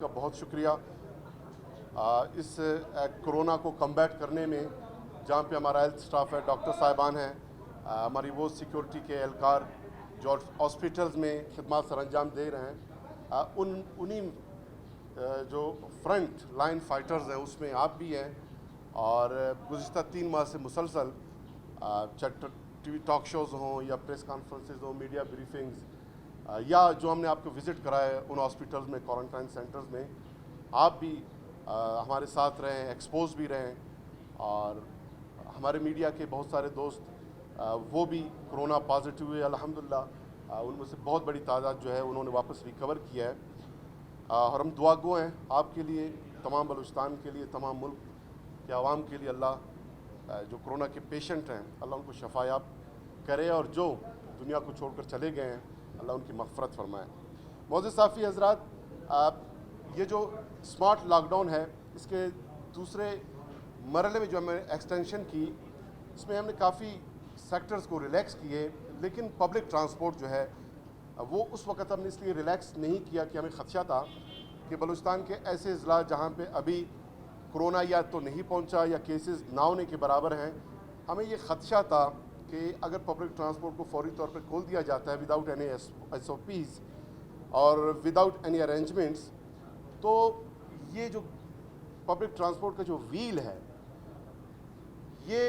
का बहुत शुक्रिया। इस कोरोना को कम्बैट करने में जहाँ पे हमारा हेल्थ स्टाफ है, डॉक्टर साहिबान हैं, हमारी वो सिक्योरिटी के एहलकार जो हॉस्पिटल्स में खिदमत सर अंजाम दे रहे हैं, उन्हीं जो फ्रंट लाइन फाइटर्स हैं उसमें आप भी हैं। और गुज़िश्ता 3 माह से मुसलसल चाहे टीवी टॉक शोज़ हों या प्रेस कॉन्फ्रेंसेज हों, मीडिया ब्रीफिंग्स, या जो हमने आपको विज़िट कराया उन हॉस्पिटल्स में, क्वारंटाइन सेंटर्स में, आप भी हमारे साथ रहें, एक्सपोज भी रहें। और हमारे मीडिया के बहुत सारे दोस्त वो भी कोरोना पॉजिटिव हुए अल्हम्दुलिल्लाह। उनमें से बहुत बड़ी तादाद जो है उन्होंने वापस रिकवर किया है। और हम दुआ गो हैं आपके लिए, तमाम बलूचिस्तान के लिए, तमाम मुल्क के आवाम के लिए। अल्लाह जो कोरोना के पेशेंट हैं अल्लाह उनको शफायाब करे, और जो दुनिया को छोड़कर चले गए हैं अल्लाह उनकी मग़फ़रत फरमाए। मौजूद साफ़ी हज़रात, ये जो स्मार्ट लॉकडाउन है इसके दूसरे मरहले में जो हमने एक्सटेंशन की, इसमें हमने काफ़ी सेक्टर्स को रिलैक्स किए, लेकिन पब्लिक ट्रांसपोर्ट जो है वो उस वक़्त हमने इसलिए रिलैक्स नहीं किया कि हमें ख़दशा था कि बलूचिस्तान के ऐसे अज़ला जहाँ पे अभी कोरोना या तो नहीं पहुँचा या केसेस ना होने के बराबर हैं, हमें ये ख़दशा था कि अगर पब्लिक ट्रांसपोर्ट को फौरी तौर पर खोल दिया जाता है विदाउट एनी SOPs और विदाउट एनी अरेंजमेंट्स, तो ये जो पब्लिक ट्रांसपोर्ट का जो व्हील है ये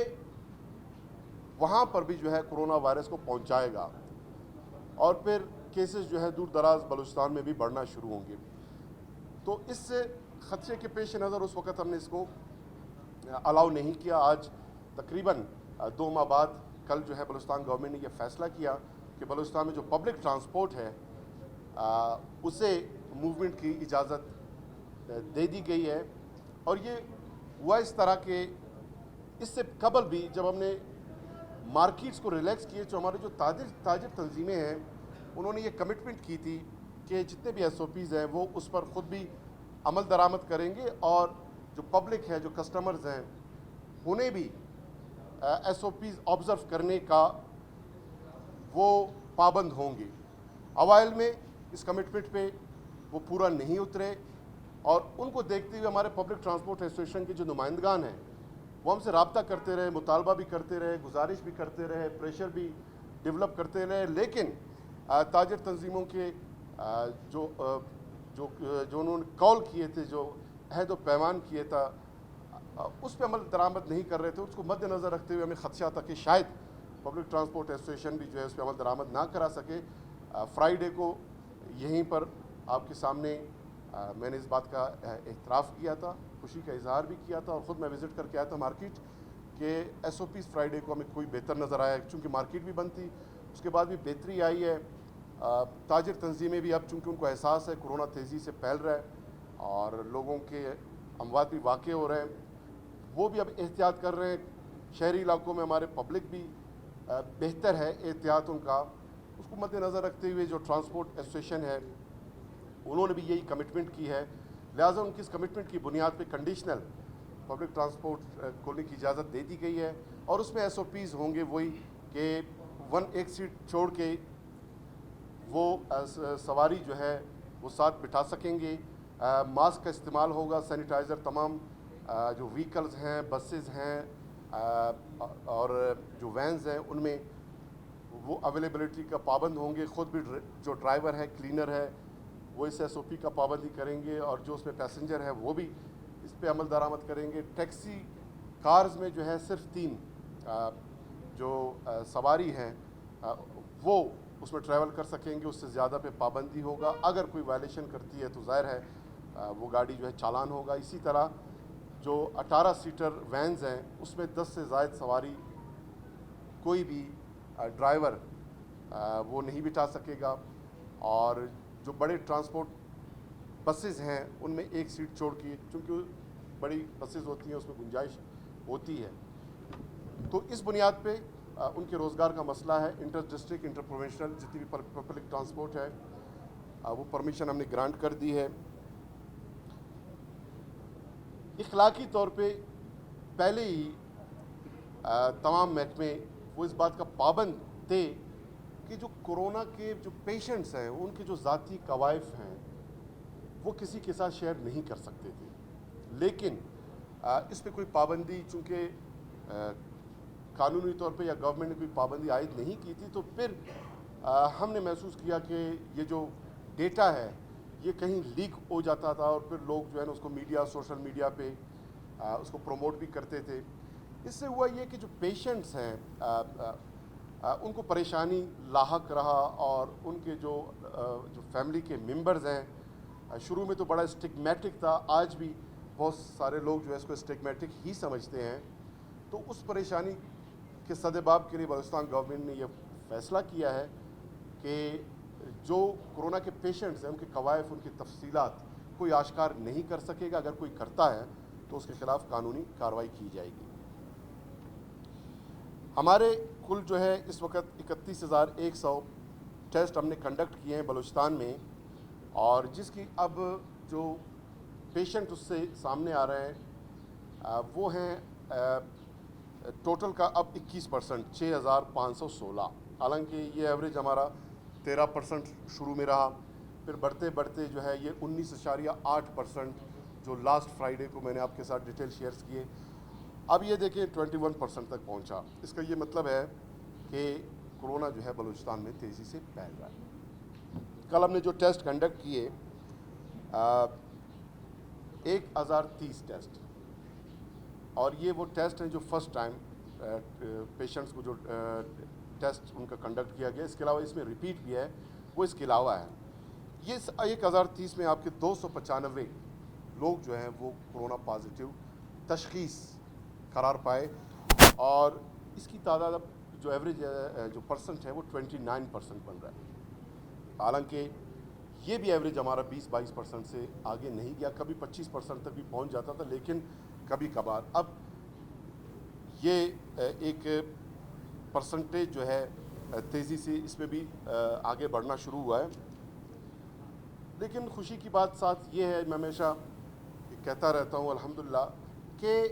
वहाँ पर भी जो है कोरोना वायरस को पहुँचाएगा, और फिर केसेस जो है दूर दराज बलूचिस्तान में भी बढ़ना शुरू होंगे। तो इस ख़दशे के पेश नज़र उस वक़्त हमने इसको अलाउ नहीं किया। आज तकरीबन 2 माह बाद कल जो है बलूचिस्तान गवर्नमेंट ने यह फ़ैसला किया कि बलूचिस्तान में जो पब्लिक ट्रांसपोर्ट है उसे मूवमेंट की इजाज़त दे दी गई है। और ये हुआ इस तरह के, इससे कबल भी जब हमने मार्केट्स को रिलैक्स किए, जो हमारे जो ताजिर तंजीमें हैं उन्होंने ये कमिटमेंट की थी कि जितने भी SOPs हैं वो उस पर ख़ुद भी अमल दरामद करेंगे, और जो पब्लिक है, जो कस्टमर्स हैं, उन्हें भी SOPs ऑब्ज़र्व करने का वो पाबंद होंगे। अवाइल में इस कमिटमेंट पे वो पूरा नहीं उतरे, और उनको देखते हुए हमारे पब्लिक ट्रांसपोर्ट एसोसिएशन के जो नुमाइंदगान हैं वो हमसे रब्ता करते रहे, मुतालबा भी करते रहे, गुजारिश भी करते रहे, प्रेशर भी डेवलप करते रहे, लेकिन ताजिर तंजीमों के जो जो जो उन्होंने कॉल किए थे, जो अहद व पैमान किए था, उस पर अमल दरामद नहीं कर रहे थे। उसको मद्देनज़र रखते हुए हमें ख़दशा था कि शायद पब्लिक ट्रांसपोर्ट एसोसिएशन भी जो है उस पर अमल दरामद ना करा सके। फ्राइडे को यहीं पर आपके सामने मैंने इस बात का एतराफ़ किया था, खुशी का इजहार भी किया था, और ख़ुद मैं विज़िट करके आया था मार्केट कि SOPs फ्राइडे को हमें कोई बेहतर नज़र आया, चूँकि मार्केट भी बंद थी। उसके बाद भी बेहतरी आई है। ताजिर तंजीमें भी अब चूँकि उनको एहसास है कोरोना तेज़ी से फैल रहा है और लोगों के अमवात भी वाक़ हो रहे हैं, वो भी अब एहतियात कर रहे हैं। शहरी इलाकों में हमारे पब्लिक भी बेहतर है एहतियात उनका, उसको मद्देनज़र रखते हुए जो ट्रांसपोर्ट एसोसिएशन है उन्होंने भी यही कमिटमेंट की है। लिहाजा उनकी इस कमिटमेंट की बुनियाद पे कंडीशनल पब्लिक ट्रांसपोर्ट खोलने की इजाज़त दे दी गई है, और उसमें SOPs होंगे वही कि एक सीट छोड़ के वो सवारी जो है वो साथ बिठा सकेंगे। मास्क का इस्तेमाल होगा, सैनिटाइज़र तमाम जो व्हीकल्स हैं, बसेस हैं और जो वैन्स हैं उनमें वो अवेलेबिलिटी का पाबंद होंगे। ख़ुद भी जो ड्राइवर है, क्लीनर है, वो इस SOP का पाबंदी करेंगे, और जो उसमें पैसेंजर है वो भी इस पर अमल दरामद करेंगे। टैक्सी कार्स में जो है सिर्फ 3 जो सवारी हैं वो उसमें ट्रैवल कर सकेंगे, उससे ज़्यादा पे पाबंदी होगा। अगर कोई वायलेशन करती है तो ज़ाहिर है वो गाड़ी जो है चालान होगा। इसी तरह जो 18 सीटर वैन्स हैं उसमें 10 से ज़ायद सवारी कोई भी ड्राइवर वो नहीं बिठा सकेगा, और जो बड़े ट्रांसपोर्ट बसेस हैं उनमें एक सीट छोड़ के, चूँकि बड़ी बसेस होती हैं उसमें गुंजाइश होती है। तो इस बुनियाद पे उनके रोज़गार का मसला है। इंटर डिस्ट्रिक्ट, इंटर प्रोविंशियल जितनी भी पब्लिक ट्रांसपोर्ट है वो परमिशन हमने ग्रांट कर दी है। इखलाकी तौर पे पहले ही तमाम महकमे वो इस बात का पाबंद थे कि जो कोरोना के जो पेशेंट्स हैं उनके जो ज़ाती कवायफ हैं وہ کسی کے ساتھ شیئر نہیں کر سکتے تھے، لیکن اس پہ کوئی پابندی چونکہ قانونی طور پہ یا گورنمنٹ نے کوئی پابندی عائد نہیں کی تھی، تو پھر ہم نے محسوس کیا کہ یہ جو ڈیٹا ہے یہ کہیں لیک ہو جاتا تھا، اور پھر لوگ جو ہے نا اس کو میڈیا، سوشل میڈیا پہ اس کو پروموٹ بھی کرتے تھے۔ اس سے ہوا یہ کہ جو پیشنٹس ہیں ان کو پریشانی لاحق رہا، اور ان کے جو فیملی کے ممبرز ہیں، شروع میں تو بڑا اسٹگمیٹک تھا، آج بھی بہت سارے لوگ جو ہے اس کو اسٹگمیٹک ہی سمجھتے ہیں۔ تو اس پریشانی کے سدباب کے لیے بلوچستان گورنمنٹ نے یہ فیصلہ کیا ہے کہ جو کورونا کے پیشنٹس ہیں ان کے کوائف، ان کی تفصیلات کوئی آشکار نہیں کر سکے گا، اگر کوئی کرتا ہے تو اس کے خلاف قانونی کارروائی کی جائے گی۔ ہمارے کل جو ہے اس وقت 31,100 ٹیسٹ ہم نے کنڈکٹ کیے ہیں بلوچستان میں، اور جس کی اب جو پیشنٹ اس سے سامنے آ رہے ہیں وہ ہیں ٹوٹل کا اب 21%، 6,516۔ حالانکہ یہ ایوریج ہمارا 13% شروع میں رہا، پھر بڑھتے بڑھتے جو ہے یہ 19.8% جو لاسٹ فرائیڈے کو میں نے آپ کے ساتھ ڈیٹیل شیئرز کیے، اب یہ دیکھیں 21% تک پہنچا۔ اس کا یہ مطلب ہے کہ کورونا جو ہے بلوچستان میں تیزی سے پھیل رہا ہے۔ کل ہم نے جو ٹیسٹ کنڈکٹ کیے 1030 ٹیسٹ، اور یہ وہ ٹیسٹ ہیں جو فرسٹ ٹائم پیشنٹس کو جو ٹیسٹ ان کا کنڈکٹ کیا گیا۔ اس کے علاوہ اس میں ریپیٹ بھی ہے، وہ اس کے علاوہ ہے۔ یہ 1030 میں آپ کے 295 لوگ جو ہیں وہ کورونا پازیٹیو تشخیص قرار پائے، اور اس کی تعداد اب جو ایوریج جو پرسنٹ ہے وہ 29% بن رہا ہے۔ حالانکہ یہ بھی ایوریج ہمارا 20-22% سے آگے نہیں گیا، کبھی 25% تک بھی پہنچ جاتا تھا، لیکن کبھی کبھار اب یہ ایک پرسنٹیج جو ہے تیزی سے اس میں بھی آگے بڑھنا شروع ہوا ہے۔ لیکن خوشی کی بات ساتھ یہ ہے، میں ہمیشہ کہتا رہتا ہوں الحمدللہ، کہ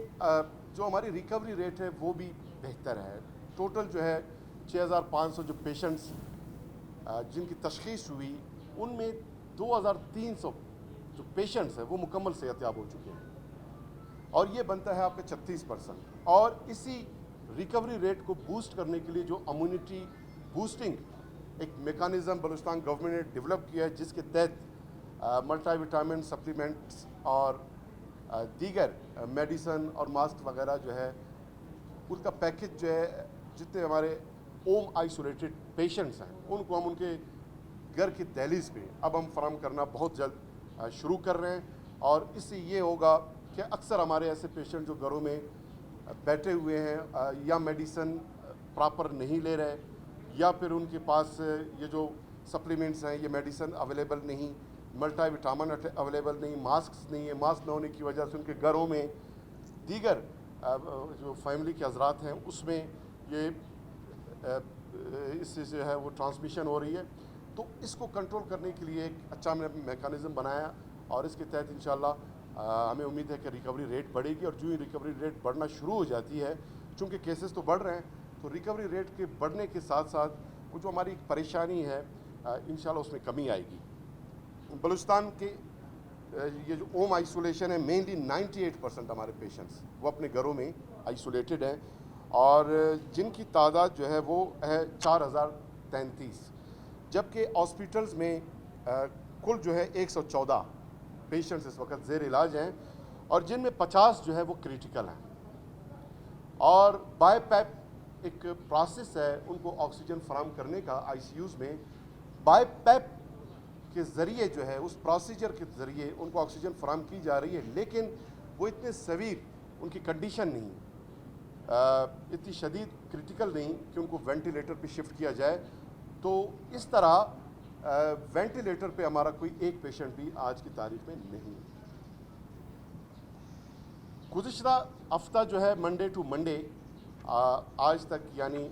جو ہماری ریکوری ریٹ ہے وہ بھی بہتر ہے۔ ٹوٹل جو ہے 6,500 جو پیشنٹس جن کی تشخیص ہوئی، ان میں 2,300 جو پیشنٹس ہیں وہ مکمل صحت یاب ہو چکے ہیں، اور یہ بنتا ہے آپ کا 36%۔ اور اسی ریکوری ریٹ کو بوسٹ کرنے کے لیے جو امیونٹی بوسٹنگ ایک میکانزم بلوچستان گورنمنٹ نے ڈیولپ کیا ہے، جس کے تحت ملٹی وٹامن سپلیمنٹس اور دیگر میڈیسن اور ماسک وغیرہ جو ہے اس کا پیکج جو ہے جتنے ہمارے ہوم آئسولیٹڈ پیشنٹس ہیں ان کو ہم ان کے گھر کی دہلیز پہ اب ہم فراہم کرنا بہت جلد شروع کر رہے ہیں۔ اور اس سے یہ ہوگا کہ اکثر ہمارے ایسے پیشنٹ جو گھروں میں بیٹھے ہوئے ہیں یا میڈیسن پراپر نہیں لے رہے، یا پھر ان کے پاس یہ جو سپلیمنٹس ہیں یہ میڈیسن اویلیبل نہیں، ملٹی وٹامن اویلیبل نہیں، ماسکس نہیں ہے، ماسک نہ ہونے کی وجہ سے ان کے گھروں میں دیگر جو فیملی کے حضرات ہیں اس میں یہ اس سے جو ہے وہ ٹرانسمیشن ہو رہی ہے۔ تو اس کو کنٹرول کرنے کے لیے ایک اچھا ہم نے میکانزم بنایا، اور اس کے تحت انشاءاللہ ہمیں امید ہے کہ ریکوری ریٹ بڑھے گی، اور جو ہی ریکوری ریٹ بڑھنا شروع ہو جاتی ہے، چونکہ کیسز تو بڑھ رہے ہیں، تو ریکوری ریٹ کے بڑھنے کے ساتھ ساتھ وہ جو ہماری پریشانی ہے انشاءاللہ اس میں کمی آئے گی۔ بلوچستان کے یہ جو ہوم آئسولیشن ہے، مینلی 98% ہمارے پیشنٹس وہ اپنے گھروں میں آئسولیٹڈ ہیں، اور جن کی تعداد جو ہے وہ ہے 4,033، جبکہ ہاسپٹلز میں کل جو ہے 114 پیشنٹس اس وقت زیر علاج ہیں، اور جن میں 50 جو ہے وہ کریٹیکل ہیں۔ اور بائی پیپ ایک پروسیس ہے ان کو آکسیجن فراہم کرنے کا آئی سی یوز میں، بائی پیپ کے ذریعے جو ہے اس پروسیجر کے ذریعے ان کو آکسیجن فراہم کی جا رہی ہے، لیکن وہ اتنے سیویر ان کی کنڈیشن نہیں، اتنی شدید کریٹیکل نہیں کہ ان کو وینٹیلیٹر پہ شفٹ کیا جائے۔ تو اس طرح وینٹیلیٹر پہ ہمارا کوئی ایک پیشنٹ بھی آج کی تاریخ میں نہیں۔ گزشتہ ہفتہ جو ہے منڈے ٹو منڈے آج تک، یعنی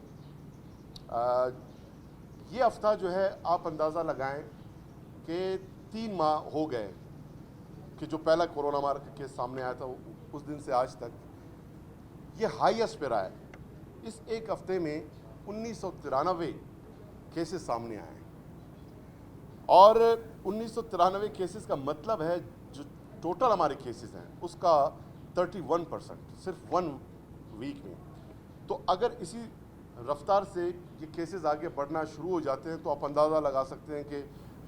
یہ ہفتہ جو ہے آپ اندازہ لگائیں کہ 3 ماہ ہو گئے کہ جو پہلا کورونا ہمارا کیس سامنے آیا تھا، اس دن سے آج تک یہ ہائیسٹ پہ رہا ہے۔ اس ایک ہفتے میں 1993 کیسز سامنے آئے ہیں، اور 1993 केसेस का मतलब है जो टोटल हमारे केसेस हैं उसका 31%, सिर्फ 1 वीक में। तो अगर इसी रफ्तार से ये केसेस आगे बढ़ना शुरू हो जाते हैं तो आप अंदाज़ा लगा सकते हैं कि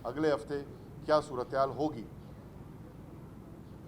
अगले हफ्ते क्या सूरत हाल होगी।